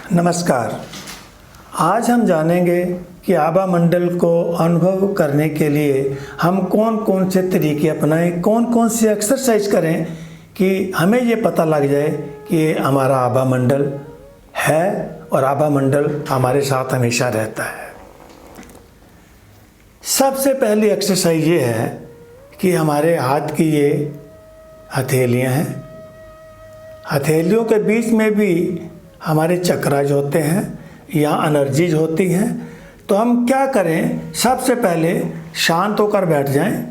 नमस्कार। आज हम जानेंगे कि आभा मंडल को अनुभव करने के लिए हम कौन कौन से तरीके अपनाएं, कौन कौन सी एक्सरसाइज करें कि हमें ये पता लग जाए कि हमारा आभा मंडल है और आभा मंडल हमारे साथ हमेशा रहता है। सबसे पहली एक्सरसाइज ये है कि हमारे हाथ की ये हथेलियाँ हैं, हथेलियों के बीच में भी हमारे चक्राज होते हैं या एनर्जीज होती हैं। तो हम क्या करें, सबसे पहले शांत होकर बैठ जाएं,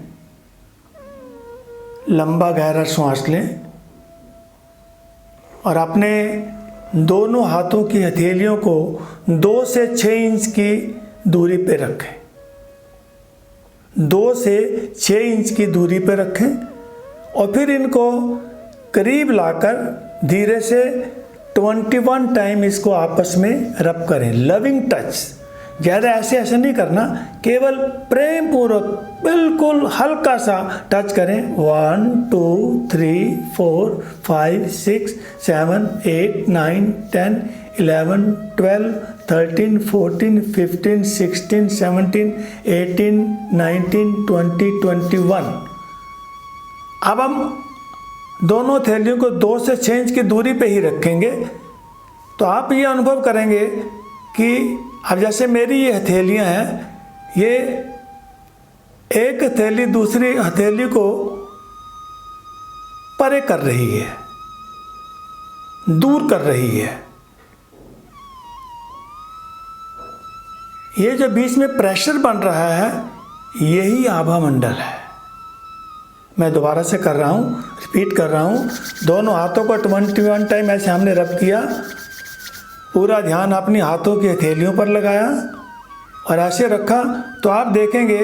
लंबा गहरा श्वास लें और अपने दोनों हाथों की हथेलियों को 2 से 6 इंच की दूरी पे रखें। 2 से 6 इंच की दूरी पे रखें और फिर इनको करीब लाकर धीरे से 21 टाइम इसको आपस में रब करें। लविंग टच, ज़्यादा ऐसे नहीं करना, केवल प्रेम पूर्वक बिल्कुल हल्का सा टच करें। 1 2 3 4 5 6 7 8 9 10 11 12 13 14 15 16 17 18 19 20 21। अब हम दोनों हथेलियों को 2 से 6 इंच की दूरी पे ही रखेंगे। तो आप ये अनुभव करेंगे कि अब जैसे मेरी ये हथेलियाँ हैं, ये एक हथेली दूसरी हथेली को परे कर रही है, दूर कर रही है। ये जो बीच में प्रेशर बन रहा है, यही आभा मंडल है। मैं दोबारा से कर रहा हूँ, रिपीट कर रहा हूँ। दोनों हाथों को 21 टाइम ऐसे हमने रब किया, पूरा ध्यान अपनी हाथों की हथेलियों पर लगाया और ऐसे रखा। तो आप देखेंगे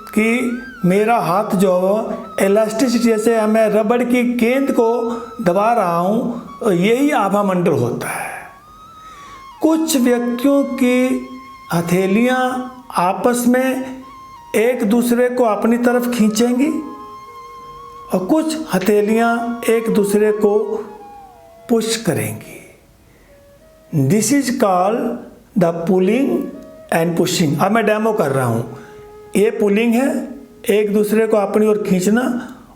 कि मेरा हाथ जो इलास्टिसिटी, जैसे मैं रबड़ की गेंद को दबा रहा हूँ, यही आभा मंडल होता है। कुछ व्यक्तियों की हथेलियाँ आपस में एक दूसरे को अपनी तरफ खींचेंगी और कुछ हथेलियाँ एक दूसरे को पुश करेंगी। This is called the pulling and pushing. अब मैं डेमो कर रहा हूँ। ये पुलिंग है, एक दूसरे को अपनी ओर खींचना,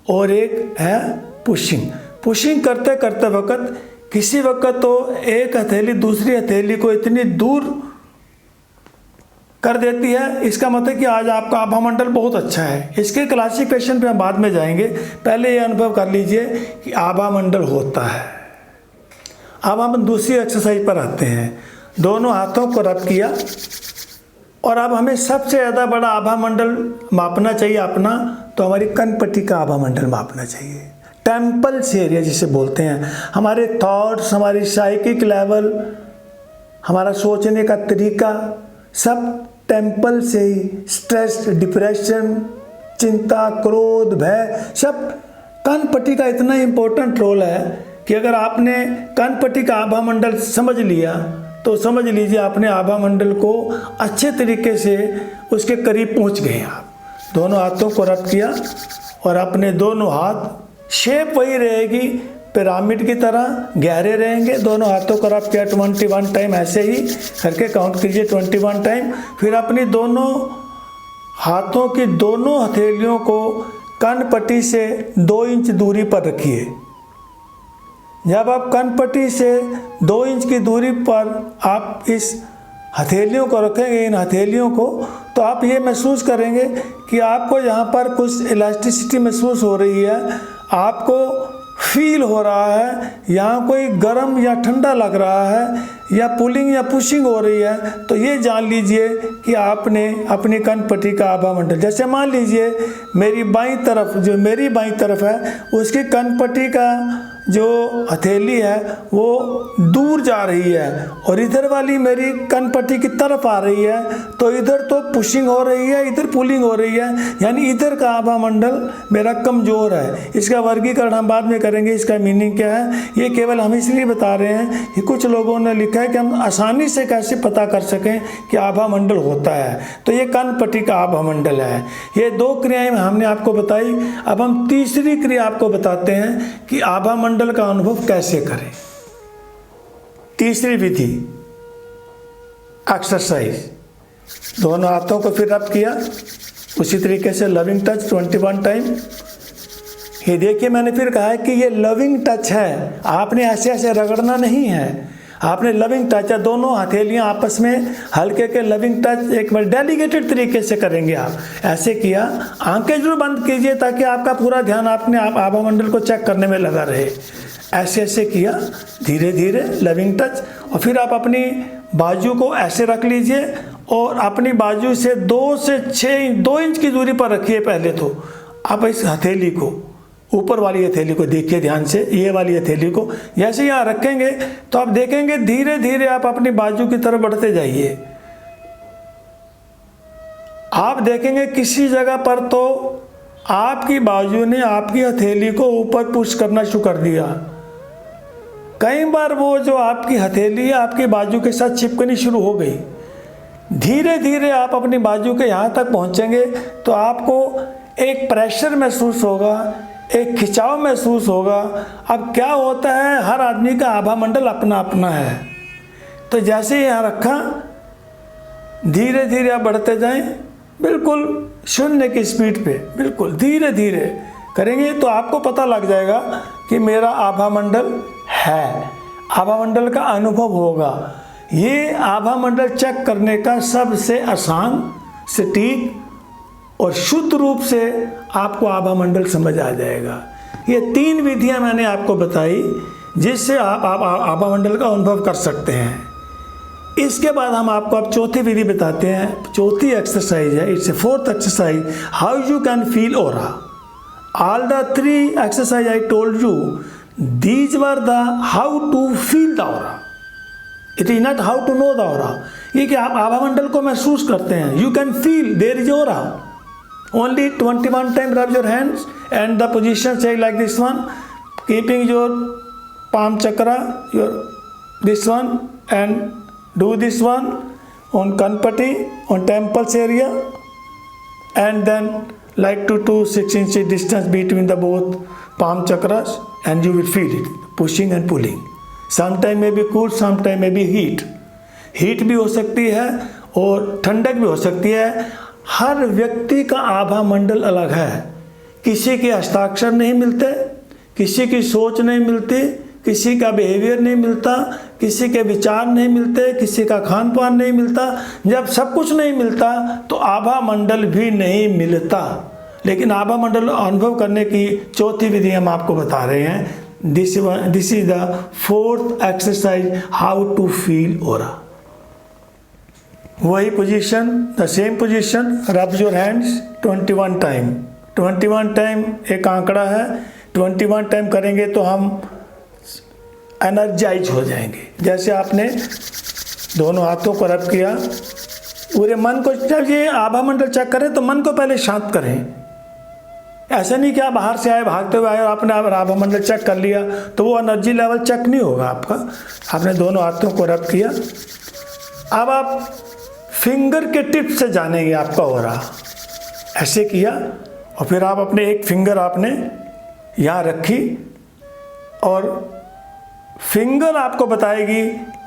और एक है पुशिंग। पुशिंग करते करते वक्त किसी वक्त तो एक हथेली दूसरी हथेली को इतनी दूर कर देती है, इसका मतलब कि आज आपका आभा मंडल बहुत अच्छा है। इसके क्लासिफिकेशन पे हम बाद में जाएंगे, पहले ये अनुभव कर लीजिए कि आभा मंडल होता है। अब हम दूसरी एक्सरसाइज पर आते हैं। दोनों हाथों को रब किया और अब हमें सबसे ज़्यादा बड़ा आभा मंडल मापना चाहिए अपना, तो हमारी कनपट्टी का आभा मंडल मापना चाहिए। टेम्पल्स एरिया जिसे बोलते हैं, हमारे थॉट्स, हमारी साइकिक लेवल, हमारा सोचने का तरीका, सब टेम्पल से ही। स्ट्रेस, डिप्रेशन, चिंता, क्रोध, भय, सब कनपट्टी का इतना इम्पोर्टेंट रोल है कि अगर आपने कनपट्टी का आभा मंडल समझ लिया तो समझ लीजिए आपने आभा मंडल को अच्छे तरीके से उसके करीब पहुंच गए। आप दोनों हाथों को रब किया और अपने दोनों हाथ, शेप वही रहेगी पिरामिड की तरह, गहरे रहेंगे। दोनों हाथों को रब किया 21 टाइम, ऐसे ही करके काउंट कीजिए 21 टाइम। फिर अपनी दोनों हाथों की दोनों हथेलियों को कनपट्टी से 2 इंच दूरी पर रखिए। जब आप कनपट्टी से 2 इंच की दूरी पर आप इस हथेलियों को रखेंगे, इन हथेलियों को, तो आप ये महसूस करेंगे कि आपको यहाँ पर कुछ इलास्टिसिटी महसूस हो रही है, आपको फील हो रहा है, यहाँ कोई गर्म या ठंडा लग रहा है, या पुलिंग या पुशिंग हो रही है। तो ये जान लीजिए कि आपने अपनी कनपट्टी का आभा मंडल, जैसे मान लीजिए मेरी बाईं तरफ, जो मेरी बाईं तरफ है, उसकी कनपट्टी का जो हथेली है वो दूर जा रही है और इधर वाली मेरी कनपट्टी की तरफ आ रही है, तो इधर तो पुशिंग हो रही है, इधर पुलिंग हो रही है, यानी इधर का आभा मंडल मेरा कमज़ोर है। इसका वर्गीकरण हम बाद में करेंगे, इसका मीनिंग क्या है। ये केवल हम इसलिए बता रहे हैं कि कुछ लोगों ने लिखा है कि हम आसानी से कैसे पता कर सकें कि आभा मंडल होता है। तो ये कनपट्टी का आभा मंडल है। ये 2 क्रियाएं हमने आपको बताई। अब हम तीसरी क्रिया आपको बताते हैं कि आभा मंडल का अनुभव कैसे करें। तीसरी विधि, एक्सरसाइज। दोनों हाथों को फिर रब किया, उसी तरीके से लविंग टच 21 टाइम। ये देखिए मैंने फिर कहा है कि ये लविंग टच है, आपने ऐसे ऐसे रगड़ना नहीं है, आपने लविंग टच है, दोनों हथेलियां आपस में हल्के के लविंग टच एक बार डेलीकेटेड तरीके से करेंगे। आप ऐसे किया, आंखें जरूर बंद कीजिए ताकि आपका पूरा ध्यान आपने आभा मंडल को चेक करने में लगा रहे। ऐसे ऐसे किया, धीरे धीरे लविंग टच। और फिर आप अपनी बाजू को ऐसे रख लीजिए और अपनी बाजू से 2 से 2 इंच की दूरी पर रखिए। पहले तो आप इस हथेली को, ऊपर वाली हथेली को देखिए ध्यान से, ये वाली हथेली को जैसे यहाँ रखेंगे तो आप देखेंगे धीरे धीरे आप अपनी बाजू की तरफ बढ़ते जाइए। आप देखेंगे किसी जगह पर तो आपकी बाजू ने आपकी हथेली को ऊपर पुश करना शुरू कर दिया। कई बार वो जो आपकी हथेली है आपकी बाजू के साथ चिपकनी शुरू हो गई। धीरे धीरे आप अपनी बाजू के यहाँ तक पहुँचेंगे तो आपको एक प्रेशर महसूस होगा, एक खिंचाव महसूस होगा। अब क्या होता है, हर आदमी का आभा मंडल अपना अपना है। तो जैसे यहाँ रखा, धीरे धीरे आप बढ़ते जाएं, बिल्कुल 0 की स्पीड पे, बिल्कुल धीरे धीरे करेंगे तो आपको पता लग जाएगा कि मेरा आभा मंडल है, आभा मंडल का अनुभव होगा। ये आभा मंडल चेक करने का सबसे आसान, सटीक और शुद्ध रूप से आपको आभा मंडल समझ आ जाएगा। ये 3 विधियां मैंने आपको बताई जिससे आप आभा मंडल का अनुभव कर सकते हैं। इसके बाद हम आपको अब चौथी विधि बताते हैं। चौथी एक्सरसाइज है, it's a 4th exercise, how you can feel aura. All the 3 exercise I told you, these were the how to feel the aura, it is not how to know the aura. ये कि आप आभा मंडल को महसूस करते हैं, you can feel there is aura. Only 21 times rub your hands and the position say like this one, keeping your palm chakra, your this one, and do this one on Kanpati, on temples area, and then like 2 to 6 inches distance between the both palm chakras, and you will feel it pushing and pulling. Sometime may be cool, sometime may be heat. Heat भी हो सकती है और ठंडक भी हो सकती है। हर व्यक्ति का आभा मंडल अलग है, किसी के हस्ताक्षर नहीं मिलते, किसी की सोच नहीं मिलती, किसी का बिहेवियर नहीं मिलता, किसी के विचार नहीं मिलते, किसी का खान पान नहीं मिलता। जब सब कुछ नहीं मिलता तो आभा मंडल भी नहीं मिलता। लेकिन आभा मंडल अनुभव करने की चौथी विधि हम आपको बता रहे हैं। This is the 4th exercise, how to feel aura. वही position, the same position, rub your hands 21 time. 21 time एक आंकड़ा है, 21 टाइम करेंगे तो हम एनर्जाइज हो जाएंगे। जैसे आपने दोनों हाथों को रब किया, पूरे मन को, जब ये आभा मंडल चेक करें तो मन को पहले शांत करें। ऐसा नहीं कि आप बाहर से आए, भागते हुए आए और आपने आभा मंडल चेक कर लिया तो वो एनर्जी लेवल चेक नहीं होगा आपका। आपने दोनों हाथों को रब किया, अब आप फिंगर के टिप से जानेंगे आपका ऑरा। ऐसे किया और फिर आप अपने एक फिंगर आपने यहाँ रखी और फिंगर आपको बताएगी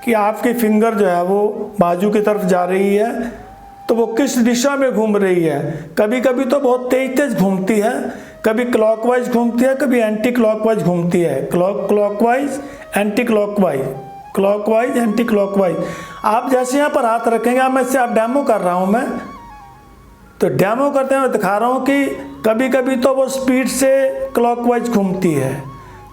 कि आपकी फिंगर जो है वो बाजू की तरफ जा रही है तो वो किस दिशा में घूम रही है। कभी कभी तो बहुत तेज तेज घूमती है, कभी क्लॉकवाइज घूमती है, कभी एंटी क्लॉकवाइज घूमती है। Clockwise, anti clockwise, clockwise, anti clockwise. आप जैसे यहाँ पर हाथ रखेंगे, आप इससे आप डेमो कर रहा हूँ मैं, तो डेमो करते हुए दिखा रहा हूँ कि कभी कभी तो वो स्पीड से क्लॉकवाइज घूमती है,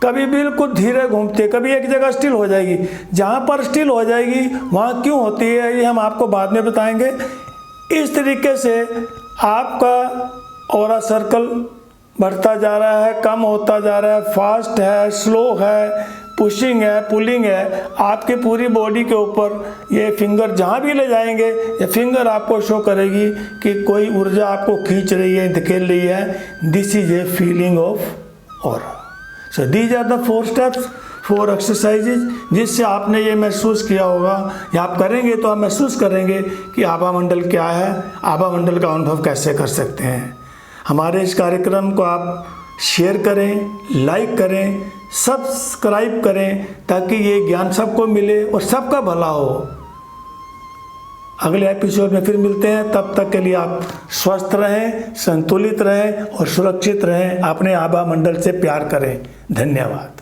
कभी बिल्कुल धीरे घूमती है, कभी एक जगह स्टिल हो जाएगी। जहाँ पर स्टिल हो जाएगी वहाँ क्यों होती है ये हम आपको बाद में बताएंगे। इस तरीके से आपका ऑरा सर्कल बढ़ता जा रहा है, कम होता जा रहा है, फास्ट है, स्लो है, पुशिंग है, पुलिंग है। आपके पूरी बॉडी के ऊपर ये फिंगर जहाँ भी ले जाएंगे ये फिंगर आपको शो करेगी कि कोई ऊर्जा आपको खींच रही है, धकेल रही है। This is a feeling of aura. So these are the 4 steps, 4 exercises जिससे आपने ये महसूस किया होगा या आप करेंगे तो आप महसूस करेंगे कि आभा मंडल क्या है, आभा मंडल का अनुभव कैसे कर सकते हैं। हमारे इस कार्यक्रम को आप शेयर करें, लाइक करें, सब्सक्राइब करें ताकि ये ज्ञान सबको मिले और सबका भला हो। अगले एपिसोड में फिर मिलते हैं। तब तक के लिए आप स्वस्थ रहें, संतुलित रहें और सुरक्षित रहें। अपने आभा मंडल से प्यार करें। धन्यवाद।